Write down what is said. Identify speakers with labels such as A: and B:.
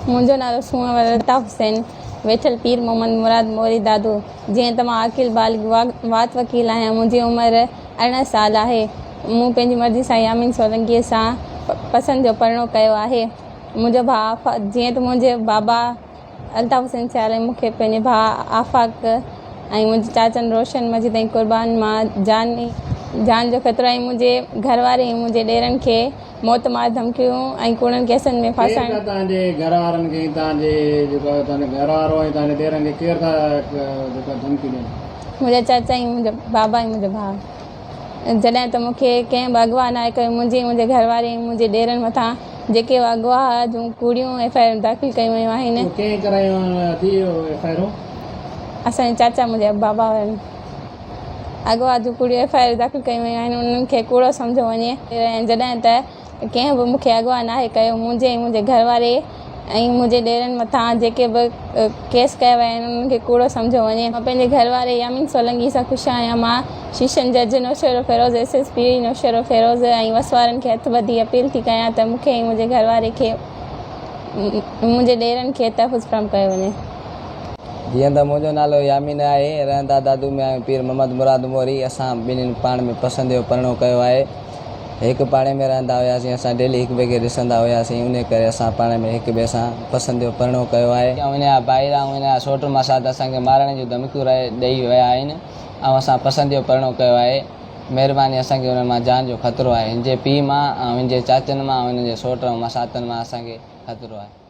A: मुंहिंजो नालो सूंअर अल्ताफ़ हुसैन, वेठल पीर मोहम्मद मुराद मोरी दादो। जीअं त मां अकील बालिग वात वकील आहियां। मुंहिंजी उमिरि 18 साल आहे। मूं पंहिंजी मर्ज़ी सां यामीन सोलंकीअ सां पसंदि जो परिणो कयो आहे। मुंहिंजो भाउ जीअं त मुंहिंजे बाबा अल्ताफ़ हुसैन सियाल मूंखे पंहिंजे भाउ आफ़ाक़ ऐं मुंहिंजे चाचनि रोशन मजिद ऐं क़ुर्बान मां जान जो ख़तरो ऐं मुंहिंजे घर वारे ऐं मुंहिंजे ॾेरनि खे मौत मार धमकियूं ऐं कूड़नि केसनि में फासाइण।
B: तव्हांजे घर वारनि खे तव्हांजे जेको तव्हांजो घर वारो ऐं तव्हांजे ॾेरनि खे केरु था जेका धमकी ॾियनि?
A: मुंहिंजा चाचा ऐं मुंहिंजा बाबा ऐं मुंहिंजो भाउ। जॾहिं त मूंखे कंहिं बि अगवा न आहे कयो। मुंहिंजे घर वारे ऐं मुंहिंजे ॾेरनि मथां जेके अगवा जूं कूड़ियूं FIR दाख़िल कयूं वियूं आहिनि।
B: कंहिं करायूं थी FIR?
A: असांजे चाचा मुंहिंजा बाबा हुआ। अगवा जूं कूड़ियूं FIR दाख़िल कयूं वियूं आहिनि। उन्हनि खे कूड़ो सम्झो वञे। ऐं जॾहिं त कंहिं बि मूंखे अगवा न आहे कयो, मुंहिंजे घर वारे ऐं मुंहिंजे ॾेरनि मथां जेके बि केस कया विया आहिनि उन्हनि खे कूड़ो सम्झो वञे। मां पंहिंजे घर वारे यामीन सोलंकी सां ख़ुशि आहियां। मां शीशन जज नौशरो फ़िरोज़ SSP नौशरो फ़िरोज़ ऐं वस वारनि खे हथ ॿधी अपील थी कयां त मूंखे ऐं मुंहिंजे घर वारे खे मुंहिंजे ॾेरनि खे तहफ़ुज़ फ़राहम कयो वञे।
C: जीअं त मुंहिंजो नालो यामीन आहे, रहंदा दादू में आहियूं पीर मोहम्मद मुराद मोरी। असां ॿिन्हिनि पाण में पसंदि जो परिणो कयो आहे। हिकु पाड़े में रहंदा हुआसीं। असां डेली हिक ॿिए खे ॾिसंदा हुआसीं। उन करे असां पाण में हिक ॿिए सां पसंदि जो परिणो कयो आहे। ऐं हिनजा भाइरा ऐं हिनजा सौट मासात असांखे मारण जूं धमकियूं ॾेई विया आहिनि ऐं असां पसंदि जो परिणो कयो आहे। महिरबानी, असांखे हुन मां जान जो ख़तरो आहे। हिन जे पीउ मां ऐं हिन जे चाचनि मां ऐं हिन जे सौट ऐं मासातनि मां असांखे ख़तरो आहे।